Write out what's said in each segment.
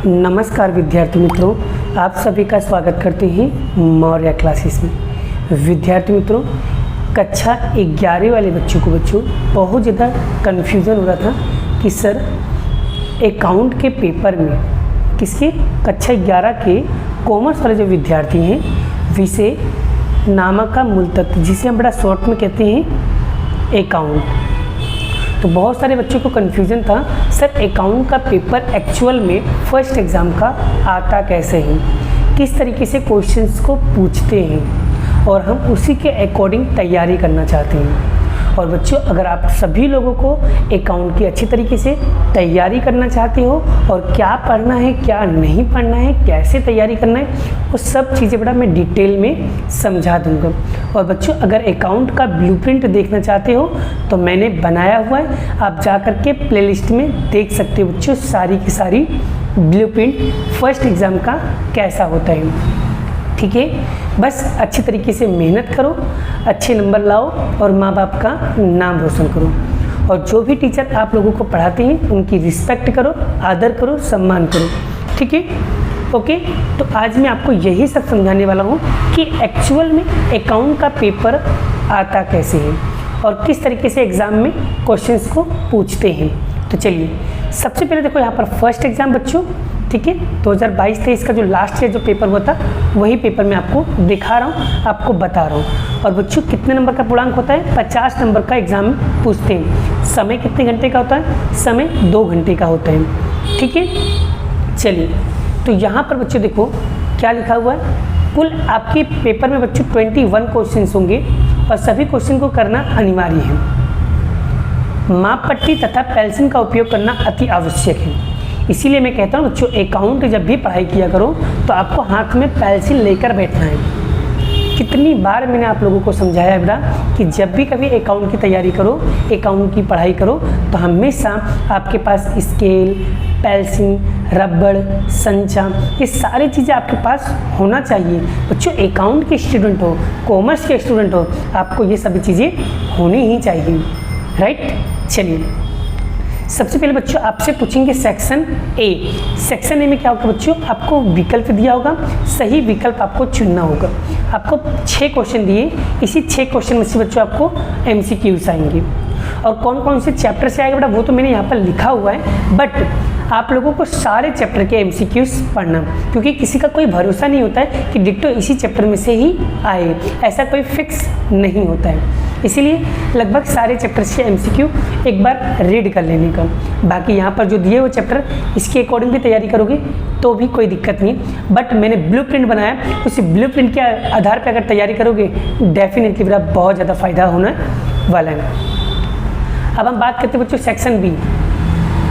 नमस्कार विद्यार्थी मित्रों, आप सभी का स्वागत करते हैं मौर्य क्लासेस में। विद्यार्थी मित्रों, कक्षा 11 वाले बच्चों को बहुत ज़्यादा कन्फ्यूज़न हो रहा था कि सर अकाउंट के पेपर में किसके कक्षा 11 के कॉमर्स वाले जो विद्यार्थी हैं विषय नामक का मूल तत्व, जिसे हम बड़ा शॉर्ट में कहते हैं अकाउंट। तो बहुत सारे बच्चों को कन्फ्यूज़न था सर अकाउंट का पेपर एक्चुअल में फर्स्ट एग्ज़ाम का आता कैसे है, किस तरीके से क्वेश्चंस को पूछते हैं और हम उसी के अकॉर्डिंग तैयारी करना चाहते हैं। और बच्चों, अगर आप सभी लोगों को अकाउंट की अच्छी तरीके से तैयारी करना चाहते हो और क्या पढ़ना है क्या नहीं पढ़ना है, कैसे तैयारी करना है, वो सब चीज़ें बड़ा मैं डिटेल में समझा दूंगा। और बच्चों, अगर अकाउंट का ब्लूप्रिंट देखना चाहते हो तो मैंने बनाया हुआ है, आप जा कर के प्लेलिस्ट में देख सकते हो बच्चों, सारी की सारी ब्लूप्रिंट फर्स्ट एग्ज़ाम का कैसा होता है। ठीक है, बस अच्छी तरीके से मेहनत करो, अच्छे नंबर लाओ और माँ बाप का नाम रोशन करो। और जो भी टीचर आप लोगों को पढ़ाते हैं उनकी रिस्पेक्ट करो, आदर करो, सम्मान करो। ठीक है, ओके। तो आज मैं आपको यही सब समझाने वाला हूँ कि एक्चुअल में अकाउंट का पेपर आता कैसे है और किस तरीके से एग्ज़ाम में क्वेश्चंस को पूछते हैं। तो चलिए, सबसे पहले देखो यहाँ पर फर्स्ट एग्ज़ाम बच्चों, ठीक है, 2022-23 का जो लास्ट ईयर जो पेपर हुआ था वही पेपर मैं आपको दिखा रहा हूँ, आपको बता रहा हूँ। और बच्चों, कितने नंबर का पूर्णांक होता है? 50 नंबर का एग्ज़ाम पूछते हैं। समय कितने घंटे का होता है? समय 2 घंटे का होता है। ठीक है, चलिए, तो यहाँ पर बच्चों देखो क्या लिखा हुआ है। कुल आपके पेपर में बच्चों 21 क्वेश्चन होंगे और सभी क्वेश्चन को करना अनिवार्य है। माप पट्टी तथा पेंसिल का उपयोग करना अति आवश्यक है। इसीलिए मैं कहता हूँ बच्चों, अकाउंट जब भी पढ़ाई किया करो तो आपको हाथ में पेंसिल लेकर बैठना है। कितनी बार मैंने आप लोगों को समझाया है बेटा कि जब भी कभी अकाउंट की तैयारी करो, अकाउंट की पढ़ाई करो तो हमेशा आपके पास स्केल, पेंसिल, रबड़, संचा, ये सारी चीज़ें आपके पास होना चाहिए। बच्चों, अकाउंट के स्टूडेंट हो, कॉमर्स के स्टूडेंट हो, आपको ये सभी चीज़ें होनी ही चाहिए। राइट, चलिए, सबसे पहले बच्चों आपसे पूछेंगे सेक्शन ए। सेक्शन ए में क्या होगा बच्चों? आपको विकल्प दिया होगा, सही विकल्प आपको चुनना होगा। आपको 6 क्वेश्चन दिए, इसी 6 क्वेश्चन में से बच्चों आपको MCQs आएंगे। और कौन कौन से चैप्टर से आएगा बेटा वो तो मैंने यहाँ पर लिखा हुआ है, बट आप लोगों को सारे चैप्टर के MCQs पढ़ना, क्योंकि किसी का कोई भरोसा नहीं होता है कि डिट्टो इसी चैप्टर में से ही आए, ऐसा कोई फिक्स नहीं होता है। इसीलिए लगभग सारे चैप्टर्स के MCQ एक बार रीड कर लेने का। बाकी यहाँ पर जो दिए हुए चैप्टर इसके अकॉर्डिंग भी तैयारी करोगे तो भी कोई दिक्कत नहीं, बट मैंने ब्लूप्रिंट बनाया, उस ब्लूप्रिंट के आधार पर अगर तैयारी करोगे डेफिनेटली मेरा बहुत ज़्यादा फायदा होने वाला है। अब हम बात करते हैं बच्चों सेक्शन बी।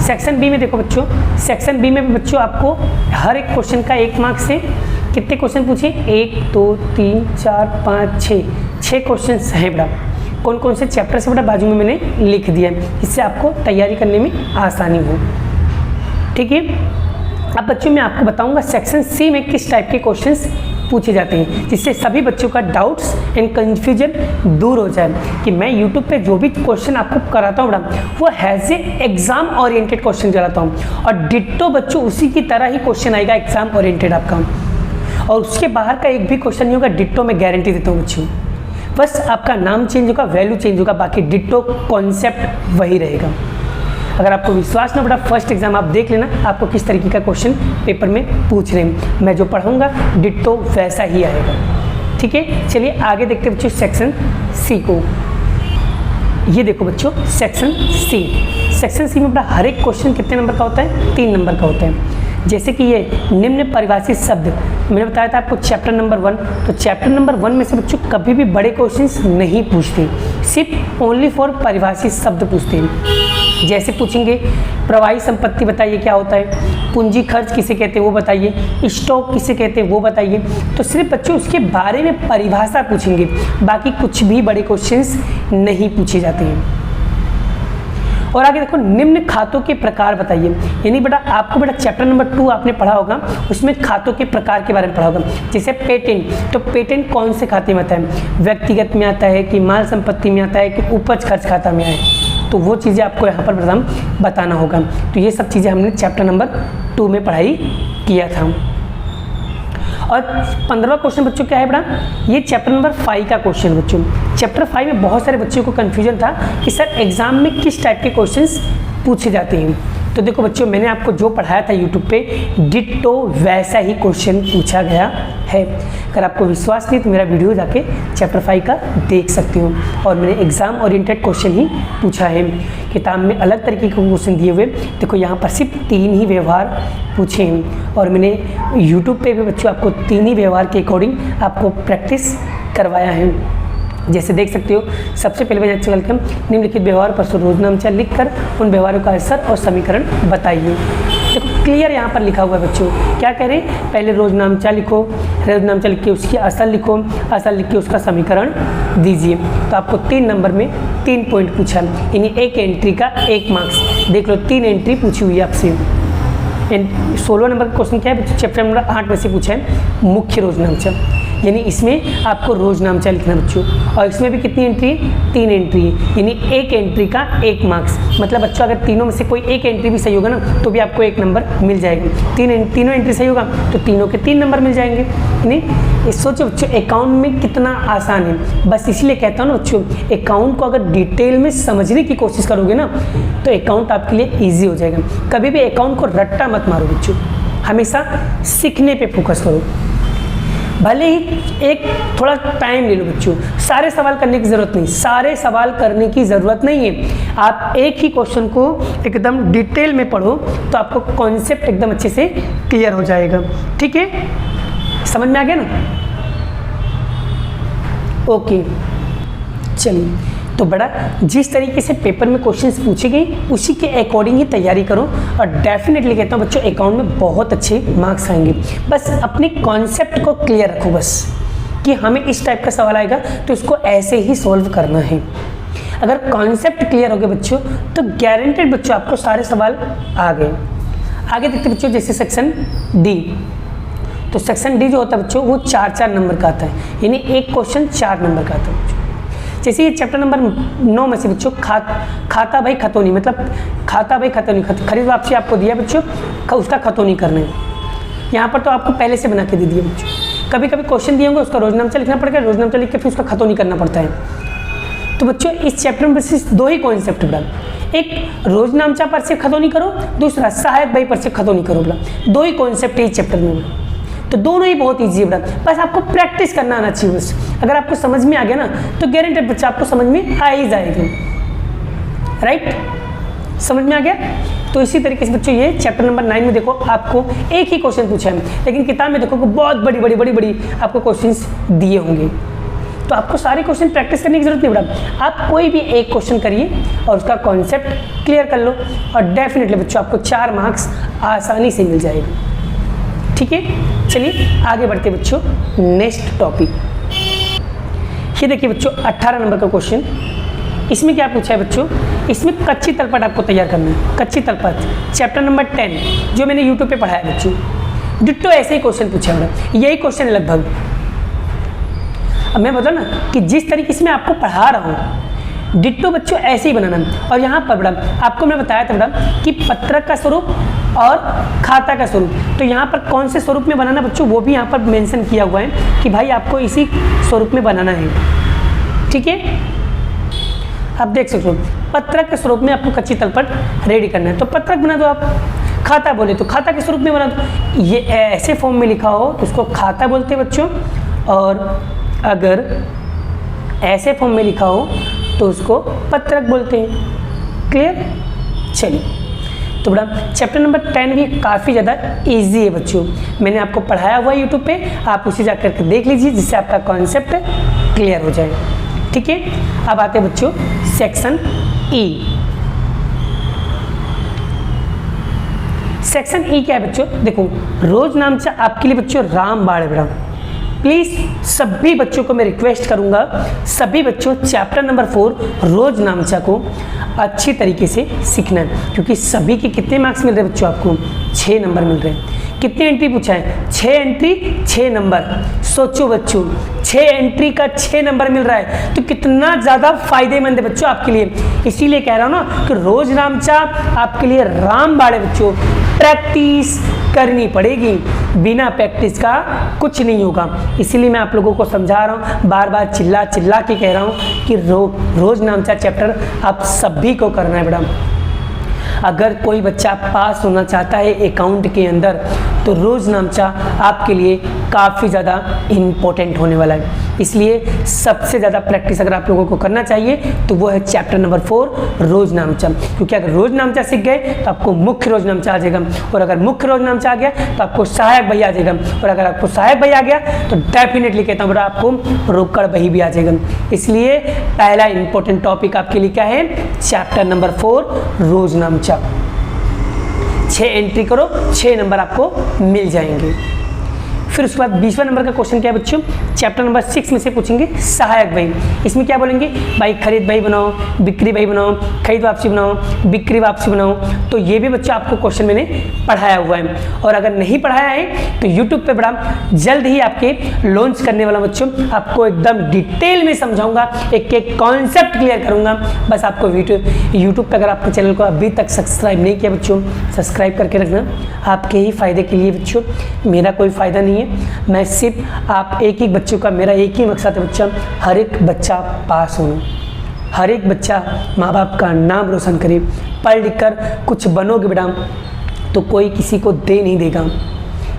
सेक्शन बी में देखो बच्चों, सेक्शन बी में बच्चों आपको हर एक क्वेश्चन का 1 मार्क से कितने क्वेश्चन पूछे? 1 2 3 4 5 6 क्वेश्चन है बेटा। कौन कौन से चैप्टर से बेटा बाजू में मैंने लिख दिया है, इससे आपको तैयारी करने में आसानी हो। ठीक है, अब बच्चों मैं आपको बताऊंगा सेक्शन सी में किस टाइप के क्वेश्चंस पूछे जाते हैं, जिससे सभी बच्चों का डाउट्स एंड कन्फ्यूजन दूर हो जाए। कि मैं यूट्यूब पे जो भी क्वेश्चन आपको कराता हूँ बेटा वो has a exam oriented question चलाता हूँ, और डिट्टो बच्चों उसी की तरह ही क्वेश्चन आएगा एग्जाम ओरिएंटेड आपका, और उसके बाहर का एक भी क्वेश्चन नहीं होगा। डिट्टो मैं गारंटी देता हूँ बच्चों, बस आपका नाम चेंज होगा, वैल्यू चेंज होगा, बाकी डिट्टो कॉन्सेप्ट वही रहेगा। अगर आपको विश्वास ना पड़ा, फर्स्ट एग्जाम आप देख लेना आपको किस तरीके का क्वेश्चन पेपर में पूछ रहे हैं। मैं जो पढ़ाऊंगा डिट्टो वैसा ही आएगा। ठीक है, चलिए आगे देखते हैं बच्चों सेक्शन सी को। ये देखो बच्चों सेक्शन सी। सेक्शन सी में बड़ा हर एक क्वेश्चन कितने नंबर का होता है? 3 नंबर का होता है। जैसे कि ये निम्न परिभाषित शब्द, मैंने बताया था आपको चैप्टर नंबर 1, तो चैप्टर नंबर 1 में से बच्चों कभी भी बड़े क्वेश्चंस नहीं पूछते, सिर्फ ओनली फॉर परिभाषित शब्द पूछते हैं। जैसे पूछेंगे प्रवाही संपत्ति बताइए क्या होता है, पूंजी खर्च किसे कहते हैं वो बताइए, स्टॉक किसे कहते हैं वो बताइए। तो सिर्फ बच्चों उसके बारे में परिभाषा पूछेंगे, बाकी कुछ भी बड़े क्वेश्चंस नहीं पूछे जाते हैं। और आगे देखो निम्न खातों के प्रकार बताइए, यानी बेटा आपको बेटा चैप्टर नंबर 2 आपने पढ़ा होगा, उसमें खातों के प्रकार के बारे में पढ़ा होगा। जैसे पेटेंट, तो पेटेंट कौन से खाते में आता है? व्यक्तिगत में आता है कि माल संपत्ति में आता है कि उपज खर्च खाता में आए? तो वो चीज़ें आपको यहाँ पर प्रथम बताना होगा। तो ये सब चीज़ें हमने चैप्टर नंबर 2 में पढ़ाई किया था। और 15वां क्वेश्चन बच्चों क्या है बड़ा, ये चैप्टर नंबर 5 का क्वेश्चन बच्चों। चैप्टर 5 में बहुत सारे बच्चों को कन्फ्यूजन था कि सर एग्जाम में किस टाइप के क्वेश्चंस पूछे जाते हैं। तो देखो बच्चों, मैंने आपको जो पढ़ाया था यूट्यूब पे डिट्टो वैसा ही क्वेश्चन पूछा गया है। अगर आपको विश्वास नहीं तो मेरा वीडियो जाके चैप्टर 5 का देख सकते हो। और मैंने एग्जाम ओरिएंटेड क्वेश्चन ही पूछा है, किताब में अलग तरीके के क्वेश्चन दिए हुए। देखो यहाँ पर सिर्फ 3 ही व्यवहार पूछे हैं और मैंने यूट्यूब पे भी बच्चों आपको 3 ही व्यवहार के अकॉर्डिंग आपको प्रैक्टिस करवाया है। जैसे देख सकते हो, सबसे पहले बच्चे चलते हम निम्नलिखित व्यवहार पर रोजनामचा लिखकर उन व्यवहारों का असर और समीकरण बताइए। देखो क्लियर यहाँ पर लिखा हुआ है बच्चों, क्या कह रहे हैं, पहले रोजनामचा लिखो, रोजनामचा लिख के उसकी असर लिखो, असर लिख के उसका समीकरण दीजिए। तो आपको 3 नंबर में 3 पॉइंट पूछा, यानी एक एंट्री का 1 मार्क्स। देख लो 3 एंट्री पूछी हुई है आपसे। 16 नंबर का क्वेश्चन क्या है, चैप्टर नंबर 8 में से पूछा है मुख्य रोजनामचा, यानी इसमें आपको रोजनामचा लिखना बच्चों। और इसमें भी कितनी एंट्री है, 3 एंट्री है, यानी एक एंट्री का 1 मार्क्स। मतलब बच्चों अगर तीनों में से कोई एक एंट्री भी सही होगा ना तो भी आपको 1 नंबर मिल जाएगा। तीनों एंट्री सही होगा तो तीनों के 3 नंबर मिल जाएंगे। यानी सोचो बच्चों अकाउंट में कितना आसान है। बस इसलिए कहता हूँ ना बच्चों, अकाउंट को अगर डिटेल में समझने की कोशिश करोगे ना तो अकाउंट आपके लिए ईजी हो जाएगा। कभी भी अकाउंट को रट्टा मत मारो बच्चों, हमेशा सीखने पे फोकस करो। भले ही एक थोड़ा टाइम ले लो बच्चों, सारे सवाल करने की ज़रूरत नहीं, सारे सवाल करने की ज़रूरत नहीं है। आप एक ही क्वेश्चन को एकदम डिटेल में पढ़ो तो आपको कॉन्सेप्ट एकदम अच्छे से क्लियर हो जाएगा। ठीक है, समझ में आ गया ना? ओके, चलिए। तो बड़ा जिस तरीके से पेपर में क्वेश्चंस पूछे गए उसी के अकॉर्डिंग ही तैयारी करो और डेफिनेटली कहता हूँ बच्चों अकाउंट में बहुत अच्छे मार्क्स आएंगे। बस अपने कॉन्सेप्ट को क्लियर रखो, बस कि हमें इस टाइप का सवाल आएगा तो इसको ऐसे ही सॉल्व करना है। अगर कॉन्सेप्ट क्लियर हो गए बच्चों तो गारंटेड बच्चों आपको सारे सवाल आ गए। आगे देखते बच्चों, जैसे सेक्शन डी। तो सेक्शन डी जो होता है बच्चों वो 4-4 नंबर का आता है, यानी एक क्वेश्चन 4 नंबर का आता है बच्चों। जैसे ये चैप्टर नंबर 9 में से बच्चों खाता भाई खतौनी, मतलब खाता भाई खतौनी, खरीद वापसी आपको दिया बच्चों, उसका खतौनी करना है। यहाँ पर तो आपको पहले से बना के दे दिए बच्चों। कभी कभी क्वेश्चन दिए होंगे उसका रोजनामचा लिखना पड़ेगा, रोजनामचा लिख के फिर उसका खतौनी करना पड़ता है। तो बच्चों इस चैप्टर में सिर्फ 2 ही कॉन्सेप्ट बड़ा, एक रोजनामचा पर से खतौनी करो, दूसरा सहायक भाई पर से खतौनी करो बड़ा। 2 ही कॉन्सेप्ट है इस चैप्टर में, तो दोनों ही बहुत ईजी है बड़ा। बस आपको प्रैक्टिस करना आना चाहिए बस। अगर आपको समझ में आ गया ना तो गारंटेड बच्चा आपको समझ में आ ही जाएगा। राइट, समझ में आ गया? तो इसी तरीके से बच्चों ये चैप्टर नंबर 9 में देखो आपको एक ही क्वेश्चन पूछा है, लेकिन किताब में देखो बहुत बड़ी आपको क्वेश्चंस दिए होंगे। तो आपको सारे क्वेश्चन प्रैक्टिस करने की जरूरत नहीं पड़ा, आप कोई भी एक क्वेश्चन करिए और उसका कॉन्सेप्ट क्लियर कर लो और डेफिनेटली बच्चों आपको 4 मार्क्स आसानी से मिल जाएगा। ठीक है, चलिए आगे बढ़ते बच्चों नेक्स्ट टॉपिक। ये देखिए बच्चों 18 नंबर का क्वेश्चन। इसमें क्या पूछा है बच्चों, इसमें कच्ची तलपट आपको तैयार करना है। कच्ची तलपट चैप्टर नंबर 10 जो मैंने यूट्यूब पे पढ़ाया बच्चों, डिट्टो ऐसे ही क्वेश्चन पूछा है, यही क्वेश्चन लगभग। अब मैं बता ना कि जिस तरीके से मैं आपको पढ़ा रहा हूँ डिट्टो बच्चों ऐसे ही बनाना। और यहाँ पर बड़ा आपको मैं बताया था बड़ा कि पत्रक का स्वरूप और खाता का स्वरूप, तो यहाँ पर कौन से स्वरूप में बनाना बच्चों वो भी यहाँ पर मेंशन किया हुआ है कि भाई आपको इसी स्वरूप में बनाना है। ठीक है, आप देख सकते हो पत्रक के स्वरूप में आपको कच्ची तलपट रेडी करना है। तो पत्रक बना दो, आप खाता बोले तो खाता के स्वरूप में बना दो। ये ऐसे फॉर्म में लिखा हो तो उसको खाता बोलते हैं बच्चों, और अगर ऐसे फॉर्म में लिखा हो तो उसको पत्रक बोलते हैं। क्लियर? चलिए, तो बड़ा चैप्टर नंबर 10 भी काफ़ी ज़्यादा इजी है बच्चों, मैंने आपको पढ़ाया हुआ है यूट्यूब पे, आप उसे जाकर के देख लीजिए जिससे आपका कॉन्सेप्ट क्लियर हो जाएगा। ठीक है, अब आते हैं बच्चों सेक्शन ई। सेक्शन ई क्या है बच्चों, देखो रोजनामचा आपके लिए बच्चों रामबाण है बड़ा। प्लीज़ सभी बच्चों को मैं रिक्वेस्ट करूंगा, सभी बच्चों चैप्टर नंबर 4 रोजनामचा को अच्छी तरीके से सीखना है, क्योंकि सभी के कितने मार्क्स मिल रहे हैं बच्चों, आपको 6 नंबर मिल रहे हैं। कितने एंट्री पूछा है, 6 एंट्री 6 नंबर। सोचो बच्चों, 6 एंट्री का 6 नंबर मिल रहा है तो कितना ज़्यादा फायदेमंद है बच्चों आपके लिए। इसीलिए कह रहा हूँ ना कि रोज नामचा आपके लिए रामबाण है बच्चों। प्रैक्टिस करनी पड़ेगी, बिना प्रैक्टिस का कुछ नहीं होगा। इसीलिए मैं आप लोगों को समझा रहा हूँ, बार बार चिल्ला चिल्ला के कह रहा हूँ कि रोज नामचा चैप्टर आप सभी को करना है बेटा। अगर कोई बच्चा पास होना चाहता है अकाउंट के अंदर तो रोज नामचा आपके लिए काफ़ी ज़्यादा इम्पोर्टेंट होने वाला है। इसलिए सबसे ज़्यादा प्रैक्टिस अगर आप लोगों को करना चाहिए तो वो है चैप्टर नंबर 4 रोज नामचा, क्योंकि अगर रोज नामचा सीख गए तो आपको मुख्य रोज नामचा आ जाएगा, और अगर मुख्य रोज नामचा आ गया तो आपको सहायक बही आ जाएगा, और अगर आपको सहायक बही आ गया तो डेफिनेटली कहता हूँ बेटा आपको रोकड़ बही भी आ जाएगा। इसलिए पहला इंपॉर्टेंट टॉपिक आपके लिए क्या है, चैप्टर नंबर 4 रोज नामचा। 6 एंट्री करो, 6 नंबर आपको मिल जाएंगे। फिर उसके बाद 20वां नंबर का क्वेश्चन क्या है बच्चों, चैप्टर नंबर 6 में से पूछेंगे सहायक बही। इसमें क्या बोलेंगे भाई, खरीद बही बनाओ, बिक्री बही बनाओ, खरीद वापसी बनाओ, बिक्री वापसी बनाओ। तो ये भी बच्चों आपको क्वेश्चन मैंने पढ़ाया हुआ है, और अगर नहीं पढ़ाया है तो यूट्यूब पे बड़ा जल्द ही आपके लॉन्च करने वाला बच्चों, आपको एकदम डिटेल में समझाऊंगा, एक एक कॉन्सेप्ट क्लियर करूंगा। बस आपको यूट्यूब पे अगर आपके चैनल को अभी तक सब्सक्राइब नहीं किया बच्चों, सब्सक्राइब करके रखना, आपके ही फायदे के लिए बच्चों, मेरा कोई फायदा नहीं है। मैं सिर्फ आप एक एक बच्चों का, मेरा एक ही मकसद है बच्चा, हर एक बच्चा पास होना, हर एक बच्चा माँ बाप का नाम रोशन करे। पढ़ लिख कर कुछ बनोगे बेटा तो कोई किसी को दे नहीं देगा।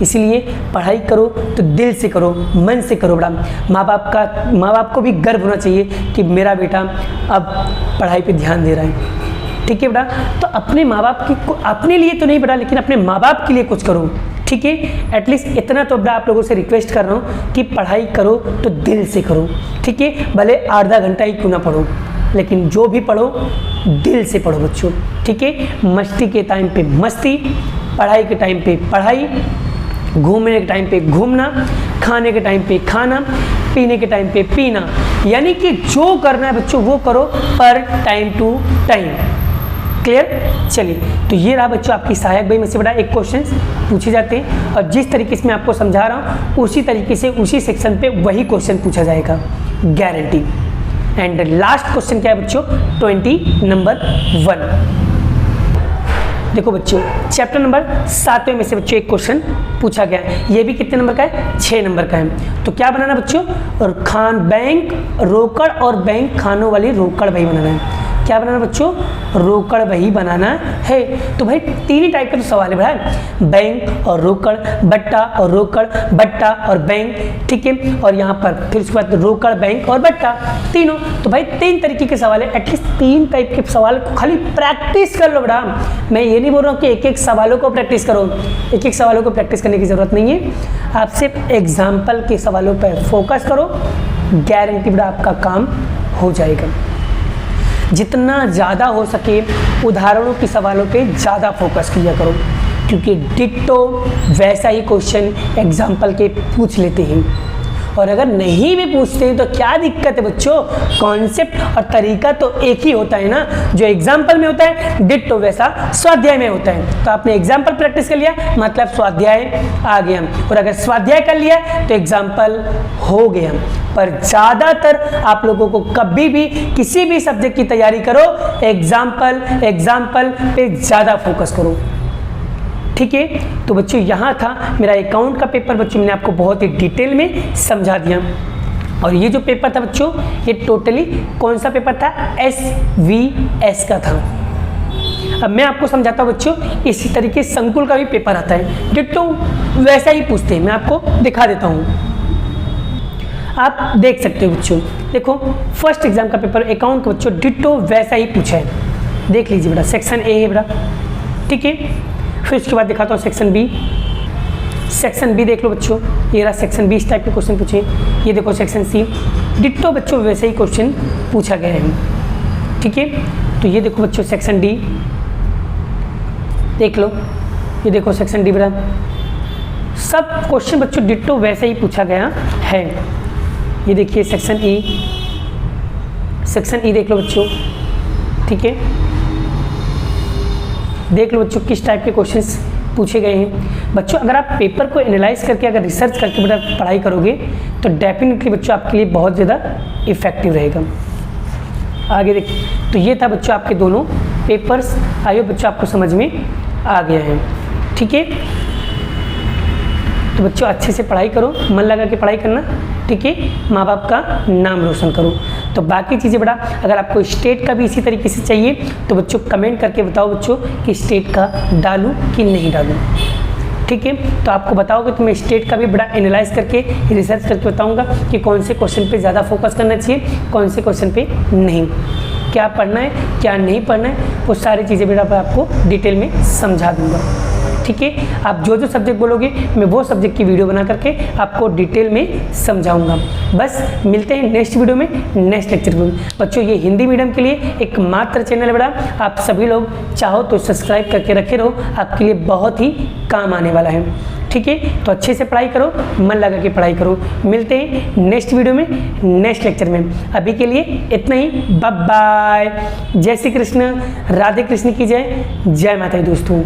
इसीलिए पढ़ाई करो तो दिल से करो, मन से करो बेटा। माँ बाप को भी गर्व होना चाहिए कि मेरा बेटा अब पढ़ाई पे ध्यान दे रहा है। ठीक है बेटा, तो अपने माँ बाप की, अपने लिए तो नहीं बेटा, लेकिन अपने माँ बाप के लिए कुछ करो। ठीक है, एटलीस्ट इतना तो बेटा आप लोगों से रिक्वेस्ट कर रहा हूँ कि पढ़ाई करो तो दिल से करो। ठीक है, भले आधा घंटा ही क्यों ना पढ़ो, लेकिन जो भी पढ़ो दिल से पढ़ो बच्चों। ठीक है, मस्ती के टाइम पे मस्ती, पढ़ाई के टाइम पे पढ़ाई, घूमने के टाइम पे घूमना, खाने के टाइम पे खाना, पीने के टाइम पे पीना, यानी कि जो करना है बच्चों वो करो, पर टाइम टू टाइम। क्लियर? चलिए, तो ये रहा बच्चों आपकी सहायक बही में से बड़ा एक क्वेश्चन पूछे जाते हैं, और जिस तरीके से मैं आपको समझा रहा हूँ उसी तरीके से उसी सेक्शन पे वही क्वेश्चन पूछा जाएगा, गारंटी। एंड लास्ट क्वेश्चन क्या है बच्चों, 20 नंबर 1। देखो बच्चों, चैप्टर नंबर 7वें में से बच्चों एक क्वेश्चन पूछा गया है। ये भी कितने नंबर का है, 6 नंबर का है। तो क्या बनाना बच्चों, और बैंक रोकड़ और बैंक खानों वाली रोकड़ बही बनाना है। क्या बनाना बच्चों, रोकड़ बही बनाना है। तो भाई 3 ही टाइप के तो सवाल है भाई, बैंक और रोकड़, बट्टा और रोकड़, बट्टा और बैंक। ठीक है, और यहाँ पर फिर उसके बाद रोकड़, बैंक और बट्टा, तीनों। तो भाई 3 तरीके के सवाल है, एटलीस्ट 3 टाइप के सवाल को खाली प्रैक्टिस कर लो बेटा। मैं ये नहीं बोल रहा हूँ कि एक एक सवालों को प्रैक्टिस करो, एक एक सवालों को प्रैक्टिस करने की ज़रूरत नहीं है। आप सिर्फ एग्जाम्पल के सवालों पर फोकस करो, गारंटी बेटा आपका काम हो जाएगा। जितना ज़्यादा हो सके उदाहरणों के सवालों पे ज़्यादा फोकस किया करो, क्योंकि डिट्टो वैसा ही क्वेश्चन एग्जाम्पल के पूछ लेते हैं, और अगर नहीं भी पूछते हैं तो क्या दिक्कत है बच्चों, कॉन्सेप्ट और तरीका तो एक ही होता है ना। जो एग्जाम्पल में होता है डिट्टो वैसा स्वाध्याय में होता है। तो आपने एग्जाम्पल प्रैक्टिस कर लिया मतलब स्वाध्याय आ गया, और अगर स्वाध्याय कर लिया तो एग्जाम्पल हो गया। पर ज़्यादातर आप लोगों को कभी भी किसी भी सब्जेक्ट की तैयारी करो, एग्जाम्पल पे ज़्यादा फोकस करो। ठीक है, तो बच्चों यहाँ था मेरा अकाउंट का पेपर। बच्चों मैंने आपको बहुत ही डिटेल में समझा दिया, और ये जो पेपर था बच्चों ये टोटली कौन सा पेपर था, SVS का था। अब मैं आपको समझाता हूँ बच्चों, इसी तरीके संकुल का भी पेपर आता है, डिट्टो वैसा ही पूछते हैं। मैं आपको दिखा देता हूँ, आप देख सकते हो बच्चों। देखो फर्स्ट एग्जाम का पेपर अकाउंट का बच्चों डिट्टो वैसा ही पूछा है, देख लीजिए बेटा। सेक्शन ए है बेटा, ठीक है। फिर उसके बाद दिखाता हूँ सेक्शन बी। सेक्शन बी देख लो बच्चों, ये रहा सेक्शन बी, इस टाइप के क्वेश्चन पूछे। ये देखो सेक्शन सी, डिट्टो बच्चों वैसे ही क्वेश्चन पूछा गया है। ठीक है, तो ये देखो बच्चों सेक्शन डी देख लो, ये देखो सेक्शन डी बेटा, सब क्वेश्चन बच्चों डिट्टो वैसे ही पूछा गया है। ये देखिए सेक्शन ई, सेक्शन ई देख लो बच्चों। ठीक है, देख लो बच्चों किस टाइप के क्वेश्चंस पूछे गए हैं। बच्चों अगर आप पेपर को एनालाइज करके अगर रिसर्च करके बेटा पढ़ाई करोगे तो डेफिनेटली बच्चों आपके लिए बहुत ज़्यादा इफेक्टिव रहेगा। आगे देखिए, तो ये था बच्चों आपके दोनों पेपर्स। आइए बच्चों आपको समझ में आ गया है, ठीक है। तो बच्चों अच्छे से पढ़ाई करो, मन लगा के पढ़ाई करना, ठीक है। माँ बाप का नाम रोशन करो। तो बाकी चीज़ें बेटा अगर आपको स्टेट का भी इसी तरीके से चाहिए तो बच्चों कमेंट करके बताओ बच्चों कि स्टेट का डालूं कि नहीं डालूं, ठीक है। तो आपको बताओगे तो मैं स्टेट का भी बड़ा एनालाइज करके रिसर्च करके बताऊंगा कि कौन से क्वेश्चन पे ज़्यादा फोकस करना चाहिए, कौन से क्वेश्चन पे नहीं, क्या पढ़ना है क्या नहीं पढ़ना है, वो सारी चीज़ें बेटा मैं आपको डिटेल में समझा दूंगा, ठीक है। आप जो जो सब्जेक्ट बोलोगे मैं वो सब्जेक्ट की वीडियो बना करके आपको डिटेल में समझाऊंगा। बस मिलते हैं नेक्स्ट वीडियो में, नेक्स्ट लेक्चर में। बच्चों ये हिंदी मीडियम के लिए एक मात्र चैनल है बेटा, आप सभी लोग चाहो तो सब्सक्राइब करके रखे रहो, आपके लिए बहुत ही काम आने वाला है, ठीक है। तो अच्छे से पढ़ाई करो, मन लगा के पढ़ाई करो। मिलते हैं नेक्स्ट वीडियो में, नेक्स्ट लेक्चर में। अभी के लिए इतना ही, बाय बाय। जय श्री कृष्ण, राधे कृष्ण की जय, जय माता दी दोस्तों।